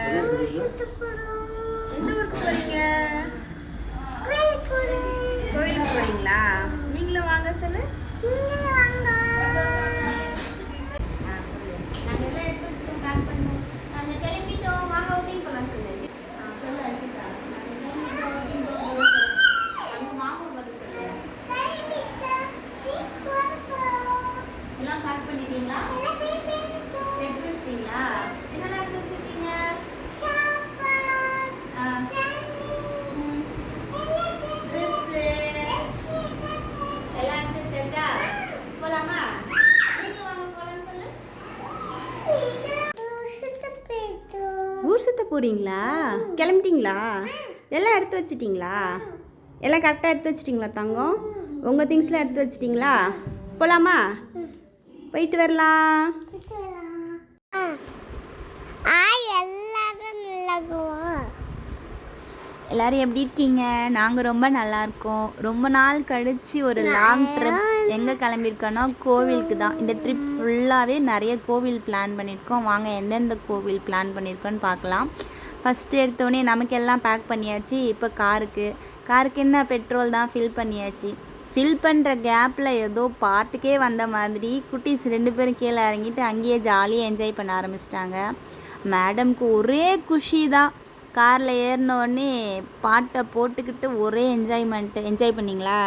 எந்த ஊருக்கு போறீங்க? கோயிலுக்கு போறீங்களா? நீங்களும் வாங்க சொல்லு. சொல்லு. நாங்க எல்லாம் எடுத்து வச்சுக்கோம், பேக் பண்ணுவோம். நாங்க கிளம்பிட்டோம், வாங்க அவுட்டிங் போலாம் சொல்லு. சொல்லு அர்ஷிதா. நாங்க கிளம்பிட்டோம், அவுட்டிங் போறோம் சொல்லு. நம்ம மாமா பார்த்து சொல்லு. எல்லாம் பேக் பண்ணிட்டீங்களா? எடுத்து வச்சிட்டீங்களா? என்னெல்லாம் எடுத்து வச்சிருக்கீங்க? ட்ரெஸ்ஸு எல்லாம் எடுத்து வச்சாச்சா? போலாமா? நீங்க வாங்க போலாம் சொல்லு. ஊர் சுத்த போறீங்களா? கிளம்பிட்டீங்களா? எல்லாம் எடுத்து வச்சிட்டீங்களா? எல்லாம் கரெக்டாக எடுத்து வச்சிட்டிங்களா தங்கம்? உங்கள் திங்ஸ்லாம் எடுத்து வச்சிட்டிங்களா? போலாமா? போயிட்டு வரலாம். எல்லோரும் எப்படி இருக்கீங்க? நாங்கள் ரொம்ப நல்லா இருக்கோம். ரொம்ப நாள் கழித்து ஒரு லாங் ட்ரிப் எங்கே கிளம்பியிருக்கோன்னா கோவிலுக்கு தான். இந்த ட்ரிப் ஃபுல்லாகவே நிறைய கோவில் பிளான் பண்ணியிருக்கோம். வாங்க எந்தெந்த கோவில் பிளான் பண்ணியிருக்கோன்னு பார்க்கலாம். ஃபஸ்ட்டு எடுத்தோடனே நமக்கு எல்லாம் பேக் பண்ணியாச்சு. இப்போ காருக்கு என்ன பெட்ரோல் தான் ஃபில் பண்ணியாச்சு. ஃபில் பண்ணுற கேப்பில் ஏதோ பாட்டுக்கே வந்த மாதிரி குட்டீஸ் 2 பேரும் கீழே இறங்கிட்டு அங்கேயே ஜாலியாக என்ஜாய் பண்ண ஆரம்பிச்சிட்டாங்க. மேடம்க்கு ஒரே குஷி தான். காரில் ஏறினோடனே பாட்டை போட்டுக்கிட்டு ஒரே என்ஜாய் பண்ணிங்களா?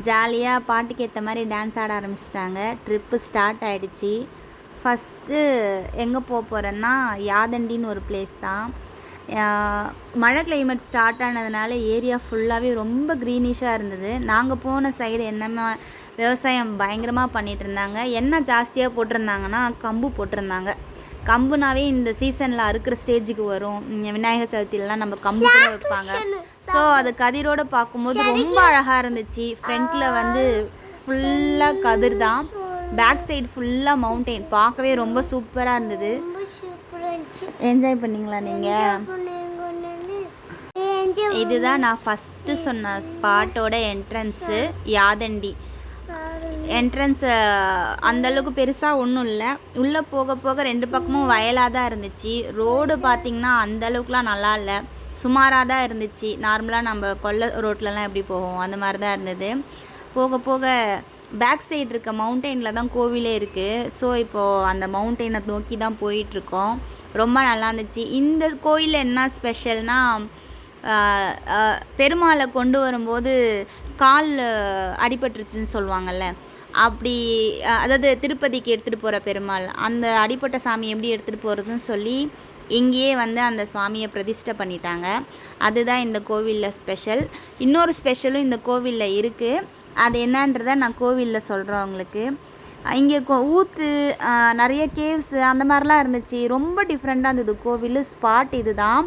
ஜாலியாக பாட்டுக்கு ஏற்ற மாதிரி டான்ஸ் ஆட ஆரம்பிச்சிட்டாங்க. ட்ரிப்பு ஸ்டார்ட் ஆகிடுச்சி. ஃபஸ்ட்டு எங்கே போகிறேன்னா யாதண்டின்னு ஒரு பிளேஸ் தான். மழை கிளைமேட் ஸ்டார்ட் ஆனதுனால ஏரியா ஃபுல்லாகவே ரொம்ப க்ரீனிஷாக இருந்தது. நாங்கள் போன சைடு என்னென்ன விவசாயம் பயங்கரமாக பண்ணிகிட்டு இருந்தாங்க. என்ன ஜாஸ்தியாக போட்டிருந்தாங்கன்னா கம்பு போட்டிருந்தாங்க. கம்புனாவே இந்த சீசனில் அறுக்கிற ஸ்டேஜுக்கு வரும். விநாயகர் சதுர்த்தியிலலாம் நம்ம கம்பு கூட வைப்பாங்க. ஸோ அது கதிரோடு பார்க்கும்போது ரொம்ப அழகாக இருந்துச்சு. ஃப்ரண்ட்டில் வந்து ஃபுல்லாக கதிர் தான், பேக் சைடு ஃபுல்லாக மவுண்டெயின். பார்க்கவே ரொம்ப சூப்பராக இருந்தது. என்ஜாய் பண்ணிங்களா நீங்கள்? இதுதான் நான் ஃபஸ்ட்டு சொன்ன ஸ்பாட்டோட என்ட்ரன்ஸு, யாதண்டி. என்ட்ரன்ஸு அந்தளவுக்கு பெருசாக ஒன்றும் இல்லை. உள்ளே போக போக 2 பக்கமும் வயலாக தான் இருந்துச்சு. ரோடு பார்த்திங்கன்னா அந்தளவுக்குலாம் நல்லா இல்லை, சுமாராக தான் இருந்துச்சு. நார்மலாக நம்ம கொல்லை ரோட்லலாம் எப்படி போவோம் அந்த மாதிரி தான் இருந்தது. போக போக பேக் சைடு இருக்க மவுண்டெயினில் தான் கோவிலே இருக்குது. ஸோ இப்போது அந்த மவுண்டெயினை நோக்கி தான் போயிட்டுருக்கோம். ரொம்ப நல்லா இருந்துச்சு. இந்த கோயிலில் என்ன ஸ்பெஷல்னால் பெருமாளை கொண்டு வரும்போது கால் அடிபட்டுருச்சுன்னு சொல்லுவாங்கள்ல, அப்படி அதாவது திருப்பதிக்கு எடுத்துகிட்டு போகிற பெருமாள் அந்த அடிப்பட்ட சாமி எப்படி எடுத்துகிட்டு போகிறதுன்னு சொல்லி இங்கேயே வந்து அந்த சுவாமியை பிரதிஷ்டை பண்ணிட்டாங்க. அதுதான் இந்த கோவிலில் ஸ்பெஷல். இன்னொரு ஸ்பெஷலும் இந்த கோவிலில் இருக்குது. அது என்னன்றதை நான் கோவிலில் சொல்கிறேன் உங்களுக்கு. இங்கே ஊற்று நிறைய கேவ்ஸு அந்த மாதிரிலாம் இருந்துச்சு. ரொம்ப டிஃப்ரெண்ட்டாக இருந்தது கோவில். ஸ்பாட் இது தான்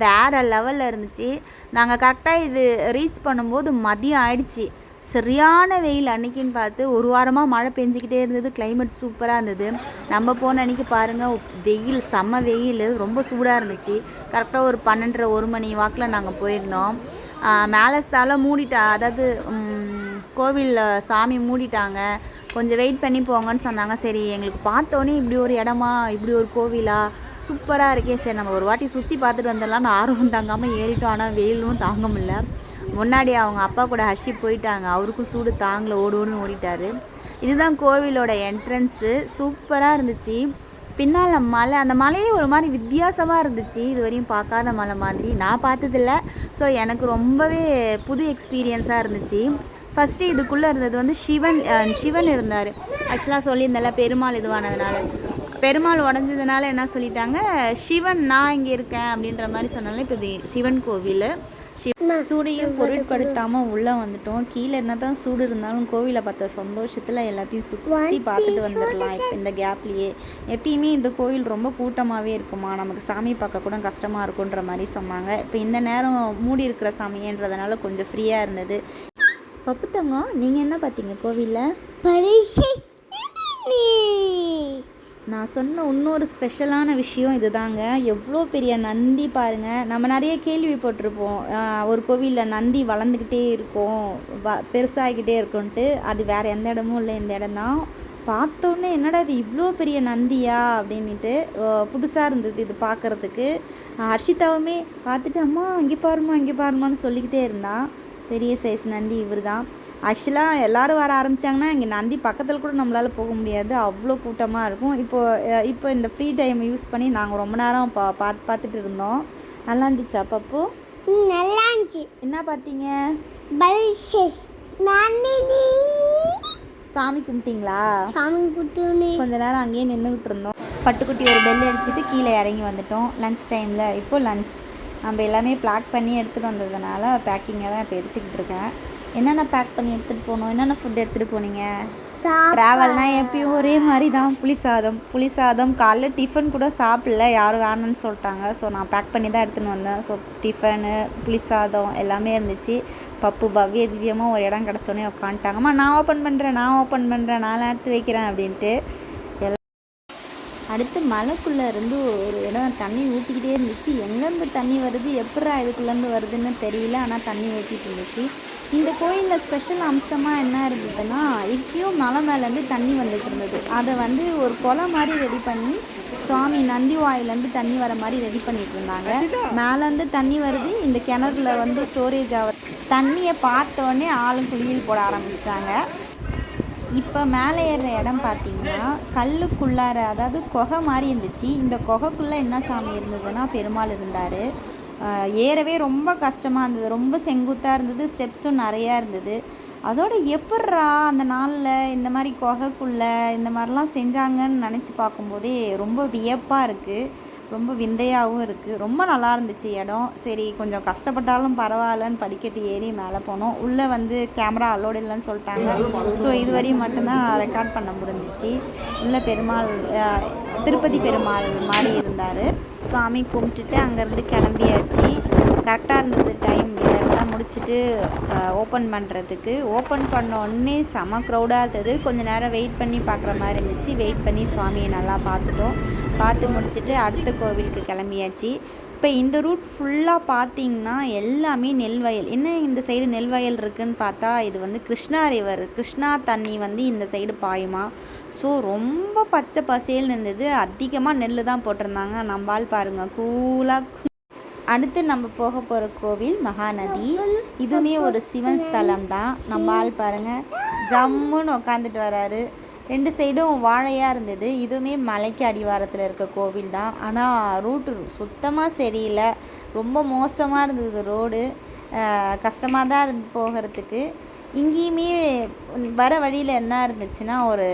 வேறு லெவலில் இருந்துச்சு. நாங்கள் கரெக்டாக இது ரீச் பண்ணும்போது மதியம் ஆயிடுச்சு. சரியான வெயில். அன்றைக்கின்னு பார்த்து ஒரு வாரமாக மழை பெஞ்சிக்கிட்டே இருந்தது. கிளைமேட் சூப்பராக இருந்தது. நம்ம போன அன்றைக்கி பாருங்கள், வெயில், செம்ம வெயில், ரொம்ப சூடாக இருந்துச்சு. கரெக்டாக ஒரு 12:30 1 மணி வாக்கில் நாங்கள் போயிருந்தோம். மேலஸ்தால அதாவது கோவிலில் சாமி மூடிட்டாங்க. கொஞ்சம் வெயிட் பண்ணி போங்கன்னு சொன்னாங்க. சரி, எங்களுக்கு பார்த்தோன்னே இப்படி ஒரு இடமா, இப்படி ஒரு கோவிலா, சூப்பராக இருக்கே, சரி நம்ம ஒரு வாட்டி சுற்றி பார்த்துட்டு வந்துடலாம்னு ஆர்வம் தாங்காமல் ஏறிட்டோம். ஆனால் வெயிலும் தாங்க முடியல. முன்னாடி அவங்க அப்பா கூட ஹர்ஷித் போயிட்டாங்க. அவருக்கும் சூடு தாங்கல, ஓடுன்னு ஓடிட்டார். இதுதான் கோவிலோட என்ட்ரன்ஸு. சூப்பராக இருந்துச்சு. பின்னால் மலை, அந்த மலையே ஒரு மாதிரி வித்தியாசமாக இருந்துச்சு. இது வரையும் பார்க்காத மலை மாதிரி நான் பார்த்ததில்ல. ஸோ எனக்கு ரொம்பவே புது எக்ஸ்பீரியன்ஸாக இருந்துச்சு. ஃபஸ்ட்டு இதுக்குள்ளே இருந்தது வந்து சிவன் இருந்தார். ஆக்சுவலாக சொல்லியிருந்தால பெருமாள் இதுவானதுனால, பெருமாள் உடஞ்சதுனால என்ன சொல்லிட்டாங்க, சிவன் நான் இங்கே இருக்கேன் அப்படின்ற மாதிரி சொன்னாலும் இப்போ இது சிவன் கோவில். சூடையும் பொருட்படுத்தாமல் உள்ளே வந்துட்டோம். கீழே என்ன தான் சூடு இருந்தாலும் கோவிலை பார்த்த சந்தோஷத்தில் எல்லாத்தையும் சுற்றி பார்த்துட்டு வந்துடலாம். இப்போ இந்த கேப்லேயே எப்பயுமே இந்த கோவில் ரொம்ப கூட்டமாகவே இருக்குமா, நமக்கு சாமி பார்க்க கூட கஷ்டமாக இருக்குன்ற மாதிரி சொன்னாங்க. இப்போ இந்த நேரம் மூடி இருக்கிற சாமின்றதுனால கொஞ்சம் ஃப்ரீயாக இருந்தது. பப்பு தங்கம், நீங்கள் என்ன பார்த்தீங்க கோவிலில்? நான் சொன்ன இன்னொரு ஸ்பெஷலான விஷயம் இது தாங்க. எவ்வளோ பெரிய நந்தி பாருங்கள். நம்ம நிறைய கேள்விப்பட்டிருப்போம், ஒரு கோவிலில் நந்தி வளர்ந்துக்கிட்டே இருக்கும், பெருசாகிக்கிட்டே இருக்கும்ன்ட்டு. அது வேறு எந்த இடமும் இல்லை, இந்த இடம் தான். பார்த்தோன்னே என்னடா இது இவ்வளோ பெரிய நந்தியா அப்படின்ட்டு புதுசாக இருந்தது இது பார்க்குறதுக்கு. ஹர்ஷிதாவுமே பார்த்துட்டு அம்மா இங்கே பாருமான்னு சொல்லிக்கிட்டே இருந்தான். பெரிய சைஸ் நந்தி இவர் தான். ஆக்சுவலாக எல்லோரும் வர ஆரம்பித்தாங்கன்னா இங்கே நந்தி பக்கத்தில் கூட நம்மளால் போக முடியாது, அவ்வளோ கூட்டமாக இருக்கும். இப்போ இந்த ஃப்ரீ டைம் யூஸ் பண்ணி நாங்கள் ரொம்ப நேரம் பார்த்துட்டு இருந்தோம். நல்லா இருந்துச்சா பப்பு? நல்லா இருந்துச்சு. என்ன பார்த்தீங்க? சாமி கும்பிட்டீங்களா? சாமி கும்பிட்டு கொஞ்ச நேரம் அங்கேயே நின்றுக்கிட்டு இருந்தோம். பட்டுக்குட்டி ஒரு பெல் அடிச்சுட்டு கீழே இறங்கி வந்துட்டோம் லன்ச் டைமில். இப்போ லன்ச் நம்ம எல்லாமே பேக் பண்ணி எடுத்துகிட்டு வந்ததுனால பேக்கிங்கை தான் இப்போ எடுத்துக்கிட்டு இருக்கேன். என்னென்ன பேக் பண்ணி எடுத்துகிட்டு போகணும், என்னென்ன ஃபுட் எடுத்துகிட்டு போனீங்க? ட்ராவல்னால் எப்பயும் ஒரே மாதிரி தான். புளி சாதம் காலைல டிஃபன் கூட சாப்பிடல, யாரும் வேணும்னு சொல்லிட்டாங்க. ஸோ நான் பேக் பண்ணி தான் எடுத்துன்னு வந்தேன். ஸோ டிஃபனு புளி சாதம் எல்லாமே இருந்துச்சு. பப்பு பவ்ய திவ்யமாக ஒரு இடம் கிடச்சோன்னே உட்காந்துட்டாங்கம்மா நான் ஓப்பன் பண்ணுறேன் நான் எடுத்து வைக்கிறேன் அப்படின்ட்டு. அடுத்து மலைக்குள்ளே இருந்து ஒரு இடம் தண்ணி ஊற்றிக்கிட்டே இருந்துச்சு. எங்கேருந்து தண்ணி வருது, எப்படா இதுக்குள்ளேருந்து வருதுன்னு தெரியல, ஆனால் தண்ணி ஊற்றிட்டு இருந்துச்சு. இந்த கோயிலில் ஸ்பெஷல் அம்சமாக என்ன இருந்ததுன்னா, இப்பயும் மலை மேலேருந்து தண்ணி வந்துட்டு இருந்தது. அதை ஒரு குளம் மாதிரி ரெடி பண்ணி சுவாமி நந்தி வாயிலேருந்து தண்ணி வர மாதிரி ரெடி பண்ணிட்டு இருந்தாங்க. மேலேருந்து தண்ணி வருது, இந்த கிணறுல ஸ்டோரேஜ் ஆகிற தண்ணியை பார்த்தோன்னே ஆளும் குளியல் போட ஆரம்பிச்சிட்டாங்க. இப்போ மேலே ஏறுற இடம் பார்த்திங்கன்னா கல்லுக்குள்ளார, அதாவது குகை மாதிரி இருந்துச்சு. இந்த குகைக்குள்ளே என்ன சாமி இருந்ததுன்னா பெருமாள் இருந்தார். ஏறவே ரொம்ப கஷ்டமாக இருந்தது, ரொம்ப செங்குத்தாக இருந்தது, ஸ்டெப்ஸும் நிறையா இருந்தது. அதோட எப்பட்றா அந்த நாளில் இந்த மாதிரி குகைக்குள்ளே இந்த மாதிரிலாம் செஞ்சாங்கன்னு நினச்சி பார்க்கும்போதே ரொம்ப வியப்பாக இருக்குது, ரொம்ப விந்தையாகவும் இருக்குது. ரொம்ப நல்லா இருந்துச்சு இடம். சரி கொஞ்சம் கஷ்டப்பட்டாலும் பரவாயில்லன்னு படிக்கட்டு ஏறி மேலே போனோம். உள்ளே கேமரா அலோடு இல்லைன்னு சொல்லிட்டாங்க. ஸோ இதுவரையும் மட்டும்தான் ரெக்கார்ட் பண்ண முடிஞ்சிச்சு. உள்ளே பெருமாள் திருப்பதி பெருமாள் மாதிரி இருந்தார். சுவாமி கும்பிட்டுட்டு அங்கேருந்து கிளம்பியாச்சு. கரெக்டாக இருந்தது டைம். இதெல்லாம் முடிச்சுட்டு ஓப்பன் பண்ணுறதுக்கு. ஓப்பன் பண்ண உடனே செம க்ரௌடாக இருந்தது. கொஞ்சம் நேரம் வெயிட் பண்ணி பார்க்குற மாதிரி இருந்துச்சு. வெயிட் பண்ணி சுவாமியை நல்லா பார்த்து முடிச்சுட்டு அடுத்த கோவிலுக்கு கிளம்பியாச்சு. இப்போ இந்த ரூட் ஃபுல்லாக பார்த்திங்கன்னா எல்லாமே நெல் வயல். என்ன இந்த சைடு நெல் வயல் இருக்குதுன்னு பார்த்தா இது கிருஷ்ணா ரிவர், கிருஷ்ணா தண்ணி இந்த சைடு பாயுமா. ஸோ ரொம்ப பச்சை பசேல்னு இருந்தது. அதிகமாக நெல் தான் போட்டிருந்தாங்க. நம்மால் பாருங்கள் கூலாக. அடுத்து நம்ம போக போகிற கோவில் மகாநதி. இதுவுமே ஒரு சிவன் ஸ்தலம் தான். நம்மால் பாருங்கள் ஜம்முன்னு உட்காந்துட்டு வராரு. ரெண்டு சைடும் வாழையாக இருந்தது. இதுவுமே மலைக்கு அடிவாரத்தில் இருக்க கோவில் தான். ஆனால் ரூட்டு சுத்தமாக சரியில்லை, ரொம்ப மோசமாக இருந்தது ரோடு. கஷ்டமாக தான் இருந்து போகிறதுக்கு. இங்கேயுமே வர வழியில் என்ன இருந்துச்சுன்னா ஒரு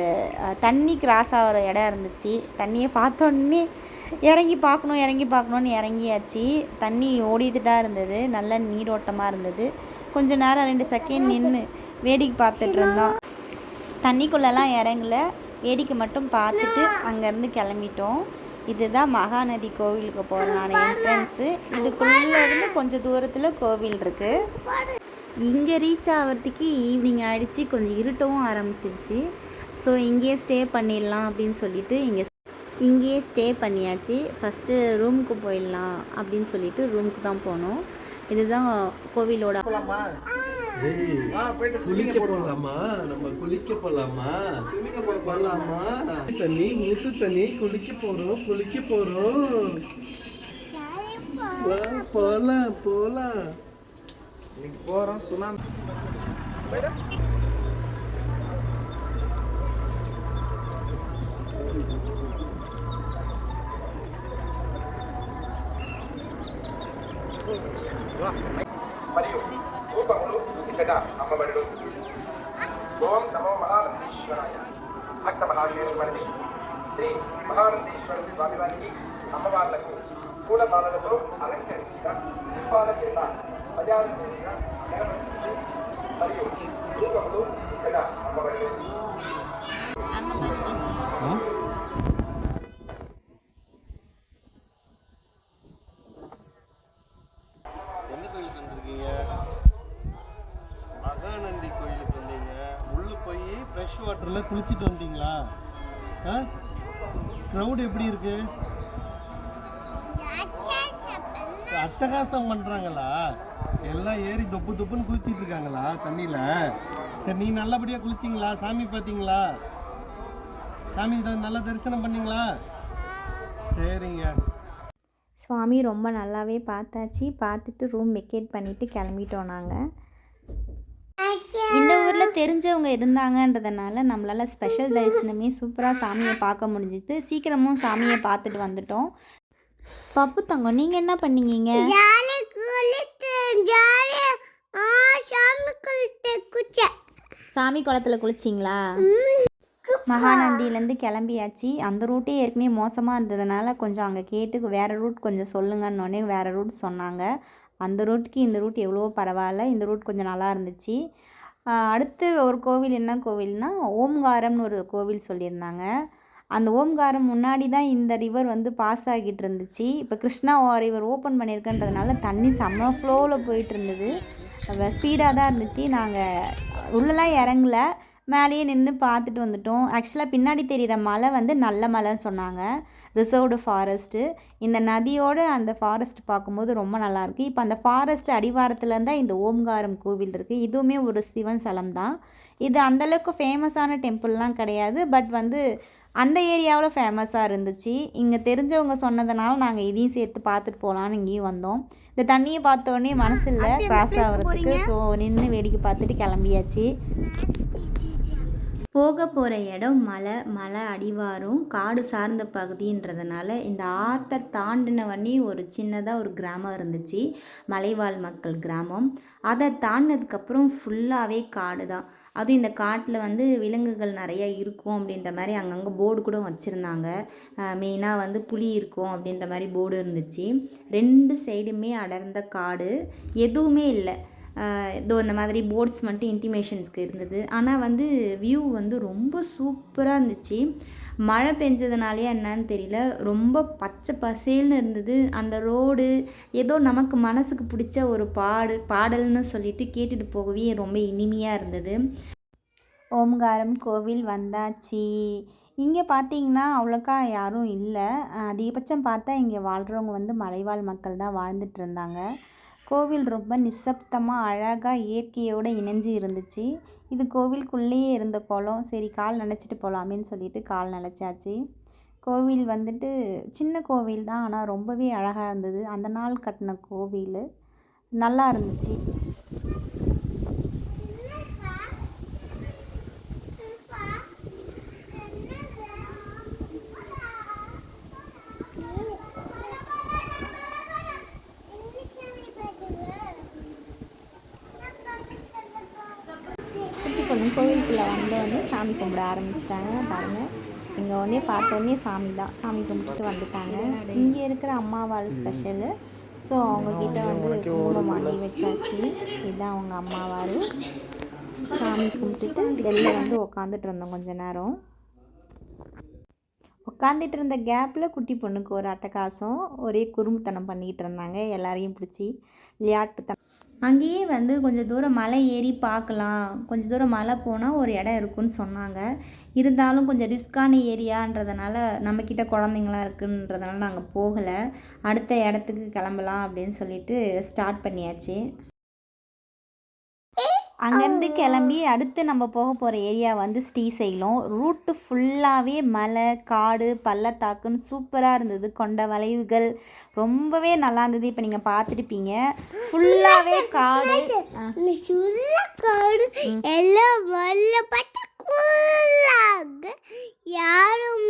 தண்ணி கிராஸ் ஆகிற இடம் இருந்துச்சு. தண்ணியை பார்த்தோன்னே இறங்கி பார்க்கணுன்னு இறங்கியாச்சு. தண்ணி ஓடிட்டு தான் இருந்தது, நல்ல நீரோட்டமாக இருந்தது. கொஞ்ச நேரம் 2 செகண்ட் நின்று வேடிக்கை பார்த்துட்டு இருந்தோம். தண்ணிக்குள்ளெல்லாம் இறங்கல, வேடிக்கை மட்டும் பார்த்துட்டு அங்கேருந்து கிளம்பிட்டோம். இதுதான் மகாநதி கோவிலுக்கு போகிறனான என்ட்ரன்ஸு. இதுக்குள்ளேருந்து கொஞ்சம் தூரத்தில் கோவில் இருக்குது. இங்கே ரீச் ஆகிறதுக்கு ஈவினிங் ஆகிடுச்சு, கொஞ்சம் இருட்டவும் ஆரம்பிச்சிருச்சு. ஸோ இங்கேயே ஸ்டே பண்ணிடலாம் அப்படின்னு சொல்லிட்டு இங்கேயே ஸ்டே பண்ணியாச்சு. ஃபஸ்ட்டு ரூமுக்கு போயிடலாம் அப்படின்னு சொல்லிட்டு ரூமுக்கு தான் போனோம். இதுதான் கோவிலோட. குளிக்க போலாமா, நம்ம குளிக்க போலாமா, தண்ணி ஊத்து தண்ணி குளிக்க போறோம் போலாம் இன்னைக்கு போறோம். சுனாமி మరియు రూపములు ఇచ్చట అమ్మబడును. ఓం నమో మహానందీశ్వరాయ. భక్త మహావీరుని శ్రీ మహానందీశ్వర స్వామి వారికి అమ్మవార్లకు పూల మాలలతో అలంకరించిన దీపాల కింద ప్రజాలు చేసిన గణపతి మరియు రూపములు ఇక్కడ అమ్మబడును. எந்த கோயிலுக்கு வந்திருக்கீங்க? மகாநந்தி கோயிலுக்கு வந்தீங்க. உள்ளே போய் ஃப்ரெஷ் வாட்டரில் குளிச்சுட்டு வந்தீங்களா? க்ரௌடு எப்படி இருக்கு? அட்டகாசம் பண்ணுறாங்களா? எல்லாம் ஏறி தொப்புன்னு குளிச்சிட்டு இருக்காங்களா தண்ணியில்? சரி, நீ நல்லபடியாக குளிச்சிங்களா? சாமி பார்த்தீங்களா? சாமி இதை நல்லா தரிசனம் பண்ணீங்களா? சரிங்க. சுவாமி ரொம்ப நல்லாவே பார்த்தாச்சு. பார்த்துட்டு ரூம் வெக்கேட் பண்ணிவிட்டு கிளம்பிட்டோம் நாங்கள். இந்த ஊரில் தெரிஞ்சவங்க இருந்தாங்கன்றதுனால நம்மளால் ஸ்பெஷல் தரிசனமே சூப்பராக சாமியை பார்க்க முடிஞ்சிது. சீக்கிரமும் சாமியை பார்த்துட்டு வந்துட்டோம். பப்பு தங்கம், நீங்கள் என்ன பண்ணீங்க? சாமி குளத்தில் குளிச்சிங்களா? மகாநந்தியிலேருந்து கிளம்பியாச்சு. அந்த ரூட்டே ஏற்கனவே மோசமாக இருந்ததுனால கொஞ்சம் அங்கே கேட்டு வேறு ரூட் கொஞ்சம் சொல்லுங்கன்னொடனே வேறு ரூட் சொன்னாங்க. அந்த ரூட்டுக்கு இந்த ரூட் எவ்வளோ பரவாயில்ல, இந்த ரூட் கொஞ்சம் நல்லா இருந்துச்சு. அடுத்து ஒரு கோவில், என்ன கோவில்னால் ஓம்காரம்னு ஒரு கோவில் சொல்லியிருந்தாங்க. அந்த ஓம்காரம் முன்னாடி தான் இந்த ரிவர் வந்து பாஸ் ஆகிட்டு இருந்துச்சு. இப்போ கிருஷ்ணா ரிவர் ஓப்பன் பண்ணியிருக்கன்றதுனால தண்ணி செம்ம ஃப்ளோவில் போயிட்டு இருந்தது. ஸ்பீடாக தான் இருந்துச்சு. நாங்கள் உள்ளெல்லாம் இறங்கல, மேலேயே நின்று பார்த்துட்டு வந்துட்டோம். ஆக்சுவலாக பின்னாடி தெரிகிற மலை வந்து நல்ல மலைன்னு சொன்னாங்க, ரிசர்வ்டு ஃபாரஸ்ட்டு. இந்த நதியோட அந்த ஃபாரஸ்ட் பார்க்கும்போது ரொம்ப நல்லாயிருக்கு. இப்போ அந்த ஃபாரஸ்ட் அடிவாரத்தில் தான் இந்த ஓம்காரம் கோவில் இருக்குது. இதுவுமே ஒரு சிவன் ஸ்தலம் தான். இது அந்தளவுக்கு ஃபேமஸான டெம்பிள்லாம் கிடையாது, பட் வந்து அந்த ஏரியாவில் ஃபேமஸாக இருந்துச்சு. இங்கே தெரிஞ்சவங்க சொன்னதுனால நாங்கள் இதையும் சேர்த்து பார்த்துட்டு போகலான்னு இங்கேயும் வந்தோம். இந்த தண்ணியை பார்த்தோன்னே மனசில் கிராஸ் ஆகிறதுக்கு, ஸோ நின்று வேடிக்கை பார்த்துட்டு கிளம்பியாச்சு. போக போகிற இடம் மலை அடிவாரம் காடு சார்ந்த பகுதின்றதுனால இந்த ஆற்றை தாண்டினவொடனே ஒரு சின்னதாக ஒரு கிராமம் இருந்துச்சு, மலைவாழ் மக்கள் கிராமம். அதை தாண்டினதுக்கப்புறம் ஃபுல்லாகவே காடு தான். அதுவும் இந்த காட்டில் வந்து விலங்குகள் நிறையா இருக்கும் அப்படின்ற மாதிரி அங்கங்கே போர்டு கூட வச்சுருந்தாங்க. மெயினாக வந்து புலி இருக்கும் அப்படின்ற மாதிரி போர்டு இருந்துச்சு. 2 சைடுமே அடர்ந்த காடு, எதுவுமே இல்லை. இதோ இந்த மாதிரி போர்ட்ஸ் மட்டும் இன்டிமேஷன்ஸ்க்கு இருந்தது. ஆனால் வந்து வியூ வந்து ரொம்ப சூப்பராக இருந்துச்சு. மழை பெஞ்சதுனாலே என்னன்னு தெரியல, ரொம்ப பச்சை பசேல்னு இருந்தது. அந்த ரோடு ஏதோ நமக்கு மனசுக்கு பிடிச்ச ஒரு பாடல்னு சொல்லிட்டு கேட்டுட்டு போகவே ரொம்ப இனிமையாக இருந்தது. ஓம்காரம் கோவில் வந்தாச்சு. இங்கே பார்த்தீங்கன்னா அவ்வளோக்கா யாரும் இல்லை. அதிகபட்சம் பார்த்தா இங்கே வாழ்கிறவங்க வந்து மலைவாழ் மக்கள் தான் வாழ்ந்துட்டு இருந்தாங்க. கோவில் ரொம்ப நிசப்தமாக அழகாக இயற்கையோடு இணைஞ்சு இருந்துச்சு. இது கோவிலுக்குள்ளேயே இருந்த குளம். சரி கால் நனைச்சிட்டு போகலாமேன்னு சொல்லிட்டு கால் நனைச்சாச்சு. கோவில் வந்துட்டு சின்ன கோவில் தான், ஆனால் ரொம்பவே அழகாக இருந்தது. அந்த நாள் கட்டின கோவில் நல்லா இருந்துச்சு. கோவிலுக்குள்ளே வந்தோடனே சாமி கும்பிட ஆரம்பிச்சிட்டாங்க. பாருங்கள், இங்கே உடனே பார்த்தோன்னே சாமி தான், சாமி கும்பிட்டுட்டு வந்துட்டாங்க. இங்கே இருக்கிற அம்மாவாள் ஸ்பெஷலு. ஸோ அவங்கக்கிட்ட வந்து குங்குமம் வாங்கி வச்சாச்சு. இதுதான் அவங்க அம்மாவாள். சாமி கும்பிட்டுட்டு வெளில வந்து உக்காந்துட்டு இருந்தோம் கொஞ்ச நேரம். உட்காந்துட்டு இருந்த கேப்பில் குட்டி பொண்ணுக்கு ஒரு அட்டகாசம், ஒரே குறும்புத்தனம் பண்ணிக்கிட்டு இருந்தாங்க. எல்லாரையும் பிடிச்சி விளையாட்டுத்தனம். அங்கேயே வந்து கொஞ்சம் தூரம் மலை ஏறி பார்க்கலாம், கொஞ்சம் தூரம் மலை போனால் ஒரு இடம் இருக்குன்னு சொன்னாங்க. இருந்தாலும் கொஞ்சம் ரிஸ்க்கான ஏரியான்றதுனால நம்மக்கிட்ட குழந்தைங்களாம் இருக்குன்றதுனால நாங்கள் போகலை. அடுத்த இடத்துக்கு கிளம்பலாம் அப்படின்னு சொல்லிட்டு ஸ்டார்ட் பண்ணியாச்சு. அங்கேருந்து கிளம்பி அடுத்து நம்ம போக போகிற ஏரியா வந்து ஸ்ரீசைலம். ரூட்டு ஃபுல்லாகவே மலை, காடு, பள்ளத்தாக்குன்னு சூப்பராக இருந்தது. கொண்ட வளைவுகள் ரொம்பவே நல்லா இருந்தது. இப்போ நீங்கள் பார்த்துருப்பீங்க, ஃபுல்லாகவே காடு. எல்லாம் யாரும்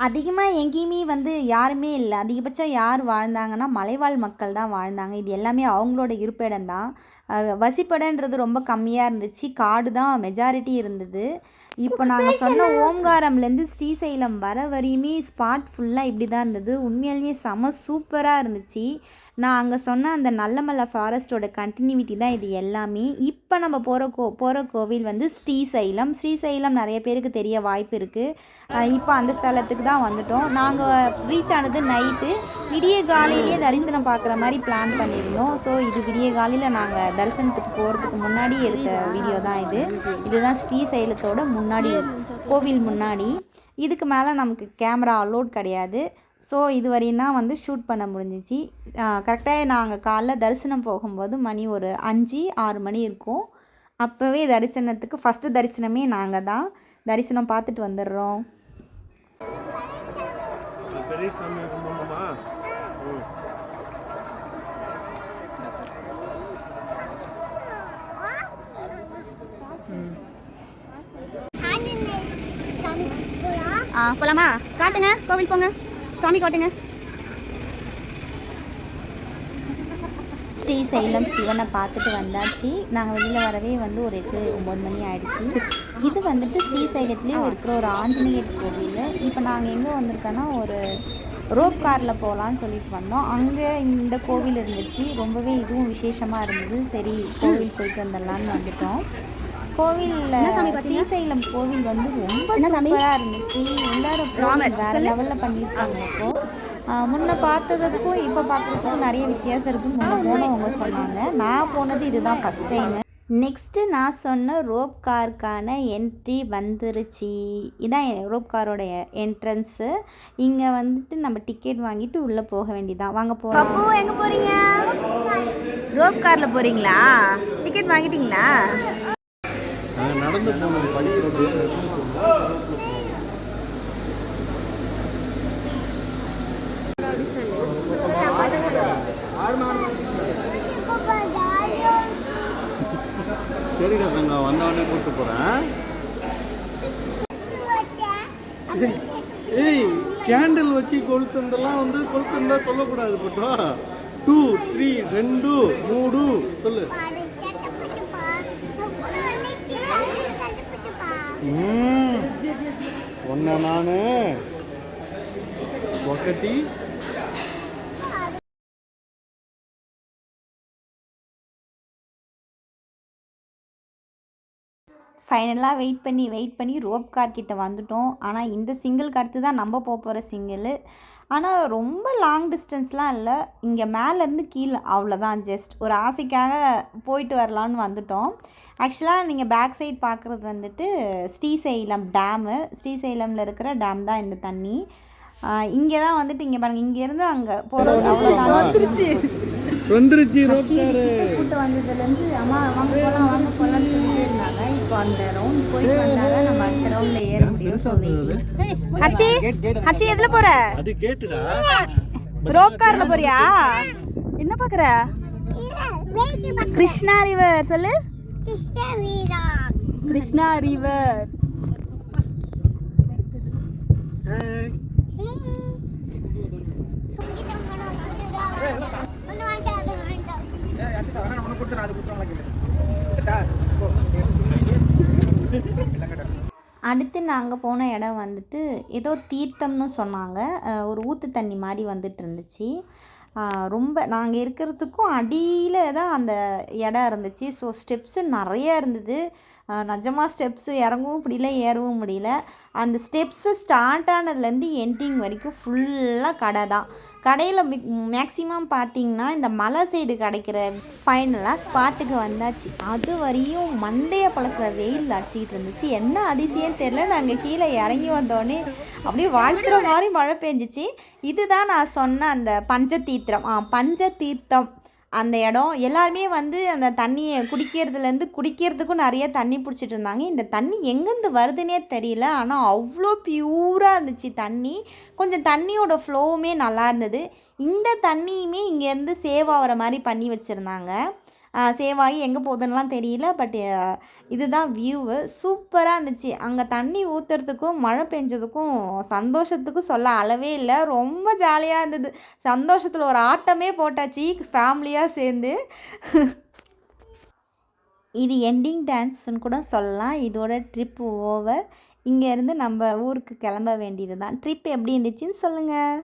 அதிகமாக எங்கேயுமே வந்து யாருமே இல்லை. அதிகபட்சம் யார் வாழ்ந்தாங்கன்னா மலைவாழ் மக்கள் தான் வாழ்ந்தாங்க. இது எல்லாமே அவங்களோட இருப்பிடம் தான். வசிப்படன்றது ரொம்ப கம்மியாக இருந்துச்சு. காடு தான் மெஜாரிட்டி இருந்தது. இப்போ நாங்கள் சொன்ன ஓம்காரம்லேருந்து ஸ்ரீசைலம் வர வரையுமே ஸ்பாட் ஃபுல்லாக இப்படி தான் இருந்தது. உண்மையாலுமே செம சூப்பராக இருந்துச்சு. நான் அங்கே சொன்ன அந்த நல்லமலை ஃபாரஸ்ட்டோட கண்டினியூட்டி தான் இது எல்லாமே. இப்போ நம்ம போகிற கோவில் வந்து ஸ்ரீசைலம் நிறைய பேருக்கு தெரிய வாய்ப்பு இருக்குது. இப்போ அந்த ஸ்தலத்துக்கு தான் வந்துட்டோம். நாங்கள் ரீச் ஆனது நைட்டு. விடிய காலையிலேயே தரிசனம் பார்க்குற மாதிரி பிளான் பண்ணியிருந்தோம். ஸோ இது விடிய காலையில் நாங்கள் தரிசனத்துக்கு போகிறதுக்கு முன்னாடி எடுத்த வீடியோ தான் இது. இதுதான் ஸ்ரீசைலத்தோட முன்னாடி, கோவில் முன்னாடி. இதுக்கு மேலே நமக்கு கேமரா அலோட் கிடையாது. ஸோ இது வரையும் தான் வந்து ஷூட் பண்ண முடிஞ்சிச்சு. கரெக்டாக நாங்கள் காலைல தரிசனம் போகும்போது மணி ஒரு 5-6 மணி இருக்கும். அப்போவே தரிசனத்துக்கு ஃபஸ்ட்டு தரிசனமே நாங்கள் தான். தரிசனம் பார்த்துட்டு வந்துடுறோம். பெரிய சாமியை கும்பிடணுமா? போகலாமா? காட்டுங்க, கோவில் போங்க, சாமி காட்டுங்க. ஸ்ரீசைலம் சிவனை பார்த்துட்டு வந்தாச்சு. நாங்கள் வெளியில் வரவே வந்து ஒரு 8-9 மணி ஆயிடுச்சு. இது வந்துட்டு ஸ்ரீசைலத்துலேயே இருக்கிற ஒரு ஆஞ்சநேயர் கோவில். இப்போ நாங்கள் எங்கே வந்திருக்கோன்னா ஒரு ரோப் காரில் போகலான்னு சொல்லிட்டு வந்தோம். அங்கே இந்த கோவில் இருந்துச்சு, ரொம்பவே இதுவும் விசேஷமாக இருந்தது. சரி கோவில் போயிட்டு வந்துடலான்னு வந்துட்டோம். கோவிலில் ஸ்ரீசைலம் கோவில் வந்து ரொம்ப சூப்பராக இருந்துச்சு. எல்லாரும் வேறு லெவலில் பண்ணியிருக்காங்க. இப்போது முன்ன பார்த்ததுக்கும் இப்போ பார்க்குறதுக்கும் நிறைய வித்தியாசம் இருக்குன்னு முன்ன போனவங்க சொன்னாங்க. நான் போனது இதுதான் ஃபஸ்ட் டைமு. நெக்ஸ்ட்டு நான் சொன்ன ரோப் காருக்கான என்ட்ரி வந்துருச்சு. இதான் ரோப் காரோடைய என்ட்ரன்ஸு. இங்கே வந்துட்டு நம்ம டிக்கெட் வாங்கிட்டு உள்ளே போக வேண்டியதான். வாங்க போகலாம். அப்போ எங்கே போகிறீங்க? ரோப் காரில் போகிறீங்களா? டிக்கெட் வாங்கிட்டீங்களா? நடந்து போகணும். சரிடா தங்க, வந்தவொடனே கூப்பிட்டு போகிறேன். ஏய், கேண்டில் வச்சு கொளுத்துந்தெல்லாம் வந்து கொளுத்துந்தா சொல்லக்கூடாது. பட்டோ 2 3 2 3 சொல்லு. ஒன்ன நானு ఒకటి ஃபைனலாக வெயிட் பண்ணி ரோப் கார் கிட்ட வந்துட்டோம். ஆனால் இந்த சிங்கிளுக்கு அடுத்து தான் நம்ம போகிற சிங்கிளு. ஆனால் ரொம்ப லாங் டிஸ்டன்ஸ்லாம் இல்லை, இங்கே மேலேருந்து கீழே அவ்வளோதான். ஜஸ்ட் ஒரு ஆசைக்காக போயிட்டு வரலான்னு வந்துட்டோம். ஆக்சுவலாக நீங்கள் பேக் சைட் பார்க்குறது வந்துட்டு ஸ்ரீசைலம் டேமு. ஸ்ரீசைலமில் இருக்கிற டேம் தான் இந்த தண்ணி. இங்கே தான் வந்துட்டு இங்கே பாருங்கள், இங்கேருந்து அங்கே போகிறது அவ்வளோதான். வந்துருச்சு கூட்டு வந்ததுலேருந்து அம்மா வாங்க போகலான்னு சொல்லிட்டு இருந்தாங்க. இப்போ அந்த ரவுண்ட் போயிட்டு வந்தாங்க, நம்ம அடுத்த ரவுண்டில் ஏற முடியும். ஹர்ஷி எதில் போகிற? அது கேட்டுடா. ரோப் காரில் போறியா? என்ன பார்க்குற? கிருஷ்ணா ரிவர் சொல்லு. கிருஷ்ணா ரிவர். அடுத்து நாங்கள் போன இடம் வந்துட்டு ஏதோ தீர்த்தம்னு சொன்னாங்க. ஒரு ஊற்று தண்ணி மாதிரி வந்துட்டு இருந்துச்சு. ரொம்ப நாங்கள் இருக்கிறதுக்கும் அடியில் தான் அந்த இடம் இருந்துச்சு. ஸோ ஸ்டெப்ஸு நிறையா இருந்தது. நிஜமாக ஸ்டெப்ஸு இறங்கவும் முடியல, ஏறவும் முடியல. அந்த ஸ்டெப்ஸு ஸ்டார்ட் ஆனதுலேருந்து எண்டிங் வரைக்கும் ஃபுல்லாக கடை தான். கடையில் மேக்ஸிமம் பார்த்திங்கன்னா இந்த மலை சைடு கிடைக்கிற ஃபைனலாக ஸ்பாட்டுக்கு வந்தாச்சு. அது வரையும் மண்டையை பழக்கிற வெயில் அடிச்சிக்கிட்டு இருந்துச்சு. என்ன அதிசயம் தெரியல, நாங்கள் கீழே இறங்கி வந்தோடனே அப்படியே வாழ்த்துற மாதிரி மழை பெஞ்சிச்சு. இதுதான் நான் சொன்ன அந்த பஞ்சதீர்த்தம். பஞ்சதீர்த்தம் அந்த இடம். எல்லாருமே வந்து அந்த தண்ணியை குடிக்கிறதுக்கும் நிறைய தண்ணி பிடிச்சிட்டு இருந்தாங்க. இந்த தண்ணி எங்கேருந்து வருதுன்னே தெரியல, ஆனால் அவ்வளோ பியூராக இருந்துச்சு தண்ணி. கொஞ்சம் தண்ணியோட ஃப்ளோவுமே நல்லா இருந்தது. இந்த தண்ணியுமே இங்கேருந்து சேவ் ஆகிற மாதிரி பண்ணி வச்சுருந்தாங்க. சேவ் ஆகி எங்கே போகுதுன்னெலாம் தெரியல. பட் இதுதான் வியூவு. சூப்பராக இருந்துச்சு. அங்கே தண்ணி ஊற்றுறதுக்கும் மழை பெஞ்சதுக்கும் சந்தோஷத்துக்கும் சொல்ல அளவே இல்லை. ரொம்ப ஜாலியாக இருந்தது. சந்தோஷத்தில் ஒரு ஆட்டமே போட்டாச்சு ஃபேமிலியாக சேர்ந்து. இது எண்டிங் டான்ஸ்ன்னு கூட சொல்லலாம். இதோட ட்ரிப் ஓவர். இங்கேருந்து நம்ம ஊருக்கு கிளம்ப வேண்டியது தான். ட்ரிப் எப்படி இருந்துச்சுன்னு சொல்லுங்கள்.